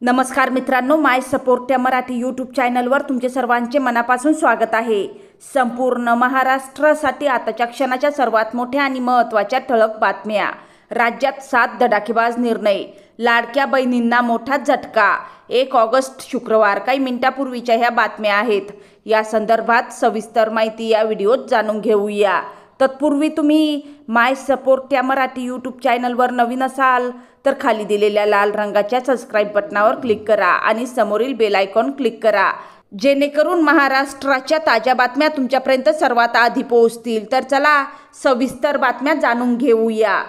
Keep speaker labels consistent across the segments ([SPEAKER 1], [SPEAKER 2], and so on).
[SPEAKER 1] नमस्कार मित्रांनो, माय सपोर्ट या मराठी यूट्यूब चॅनलवर तुमचे सर्वांचे मनापासून स्वागत आहे। संपूर्ण महाराष्ट्रासाठी आताच्या क्षणाच्या सर्वात मोठ्या आणि महत्त्वाच्या ठळक बातम्या। राज्यात 7 धडाकेबाज निर्णय, लाडक्या बहिणींना मोठा झटका। 1 ऑगस्ट शुक्रवार। काही मिनिटांपूर्वीच्या ह्या बातम्या आहेत। या संदर्भात सविस्तर माहिती या व्हिडिओत जाणून घेऊया। तत्पूर्वी तुम्ही माय सपोर्ट या मराठी यूट्यूब चॅनलवर नवीन असाल तर खाली दिलेल्या लाल रंगाच्या सबस्क्राइब बटनावर क्लिक करा आणि समोरील बेल आयकॉन क्लिक करा, जेणेकरून महाराष्ट्राच्या ताज्या बातम्या तुमच्यापर्यंत सर्वात आधी पोहोचतील। तर चला सविस्तर बातम्या जाणून घेऊया।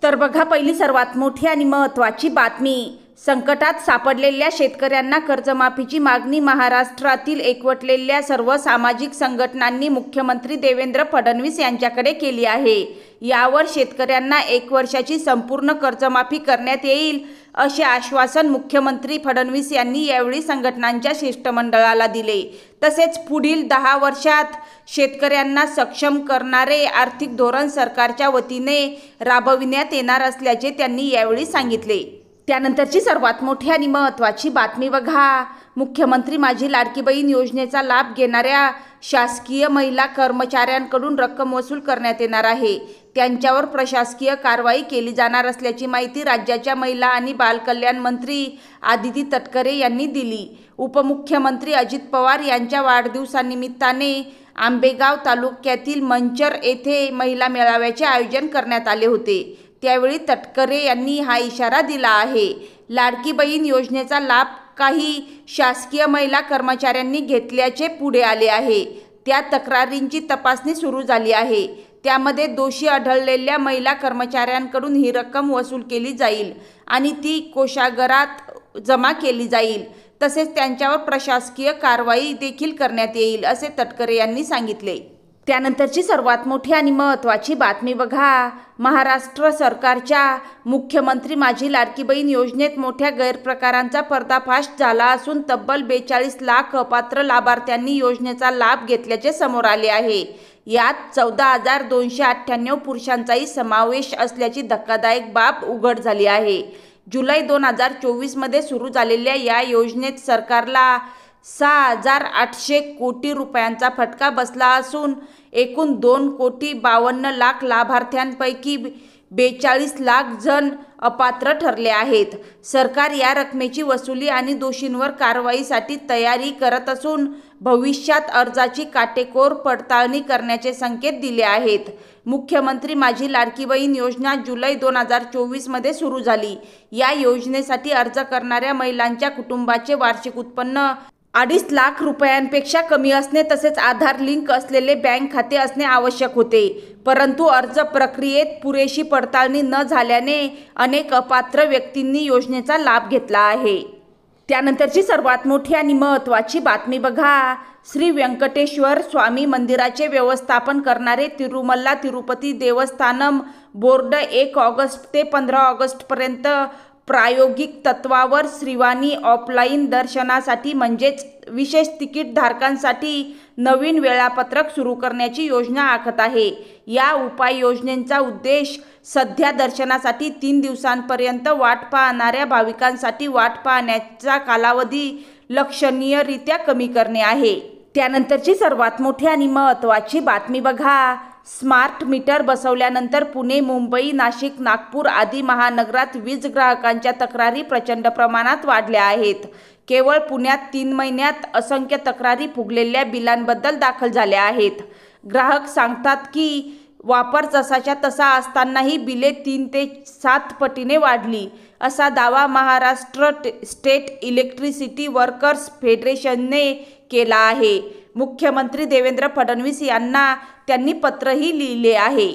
[SPEAKER 1] तर बघा, पहिली सर्वात मोठी आणि महत्त्वाची बातमी। संकटात सापडलेल्या शेतकऱ्यांना कर्जमाफीची मागणी। महाराष्ट्रातील एकवटलेल्या सर्व सामाजिक संघटनांनी मुख्यमंत्री देवेंद्र फडणवीस यांच्याकडे केली आहे। यावर शेतकऱ्यांना 1 वर्षाची संपूर्ण कर्जमाफी करण्यात येईल असे आश्वासन मुख्यमंत्री फडणवीस यांनी यावेळी संघटनांच्या शिष्टमंडळाला दिले। तसेच पुढील 10 वर्षात शेतकऱ्यांना सक्षम करणारे आर्थिक धोरण सरकारच्या वतीने राबविण्यात येणार असल्याचे त्यांनी यावेळी सांगितले। त्यानंतरची सर्वात मोठी आणि महत्त्वाची बातमी बघा। मुख्यमंत्री माझी लाडकी बहीण योजनेचा लाभ घेणाऱ्या शासकीय महिला कर्मचाऱ्यांकडून रक्कम वसूल करण्यात येणार आहे। त्यांच्यावर प्रशासकीय कारवाई केली जाणार असल्याची माहिती राज्याच्या महिला आणि बालकल्याण मंत्री आदिती तटकरे यांनी दिली। उपमुख्यमंत्री अजित पवार यांच्या वाढदिवसानिमित्ताने आंबेगाव तालुक्यातील मंचर येथे महिला मेळाव्याचे आयोजन करण्यात आले होते। त्यावेळी तटकरे यांनी हा इशारा दिला आहे। लाडकी बहीण योजनेचा लाभ काही शासकीय महिला कर्मचाऱ्यांनी घेतल्याचे पुढे आले आहे। त्या तक्रारींची तपासणी सुरू झाली आहे। त्यामध्ये दोषी आढळलेल्या महिला कर्मचाऱ्यांकडून ही रक्कम वसूल केली जाईल आणि ती कोषागारात जमा केली जाईल। तसेच त्यांच्यावर प्रशासकीय कारवाई देखील करण्यात येईल असे तटकरे यांनी सांगितले। त्यानंतरची सर्वात मोठी आणि महत्त्वाची बातमी बघा। महाराष्ट्र सरकारच्या मुख्यमंत्री माझी लाडकी बहीण योजनेत मोठ्या गैरप्रकारांचा पर्दाफाश झाला असून तब्बल 42 लाख अपात्र लाभार्थ्यांनी योजनेचा लाभ घेतल्याचे समोर आले आहे। यात 14,298 पुरुषांचाही समावेश असल्याची धक्कादायक बाब उघड झाली आहे। जुलै 2024 मध्ये सुरू झालेल्या या योजनेत सरकारला 6,800 कोटी रुपयांचा फटका बसला असून एकूण 2,52,00,000 लाभार्थ्यांपैकी 42 लाख जण अपात्र ठरले आहेत। सरकार या रकमेची वसुली आणि दोषींवर कारवाईसाठी तयारी करत असून भविष्यात अर्जाची काटेकोर पडताळणी करण्याचे संकेत दिले आहेत। मुख्यमंत्री माझी लाडकी बहीण योजना जुलै 2024 मध्ये सुरू झाली। या योजनेसाठी अर्ज करणाऱ्या महिलांच्या कुटुंबाचे वार्षिक उत्पन्न 2.5 लाख रुपयांपेक्षा कमी असणे तसेच आधार लिंक असलेले बँक खाते असणे आवश्यक होते। परंतु अर्ज प्रक्रियेत पुरेशी पडताळणी न झाल्याने अनेक अपात्र व्यक्तींनी योजनेचा लाभ घेतला आहे। त्यानंतरची सर्वात मोठी आणि महत्त्वाची बातमी बघा। श्री व्यंकटेश्वर स्वामी मंदिराचे व्यवस्थापन करणारे तिरुमल्ला तिरुपती देवस्थानम बोर्ड 1 ऑगस्ट ते 15 ऑगस्टपर्यंत प्रायोगिक तत्वावर श्रीवाणी ऑफलाईन दर्शनासाठी म्हणजेच विशेष तिकीट धारकांसाठी नवीन वेळापत्रक सुरू करण्याची योजना आखत आहे। या उपाययोजनेचा उद्देश सध्या दर्शनासाठी 3 दिवसांपर्यंत वाट पाहणाऱ्या भाविकांसाठी वाट पाहण्याचा कालावधी लक्षणीयरित्या कमी करणे आहे। त्यानंतरची सर्वात मोठी आणि महत्त्वाची बातमी बघा। स्मार्ट मीटर बसवल्यानंतर पुणे, मुंबई, नाशिक, नागपूर आदी महानगरात वीज ग्राहकांच्या तक्रारी प्रचंड प्रमाणात वाढल्या आहेत। केवळ पुण्यात 3 महिन्यात असंख्य तक्रारी फुगलेल्या बिलांबद्दल दाखल झाल्या आहेत। ग्राहक सांगतात की वापर जसाच्या तसा असतानाही बिले 3 ते 7 पटीने वाढली, असा दावा महाराष्ट्र स्टेट इलेक्ट्रिसिटी वर्कर्स फेडरेशनने केला आहे। मुख्यमंत्री देवेंद्र फडणवीस यांना त्यांनी पत्रही लिहिले आहे।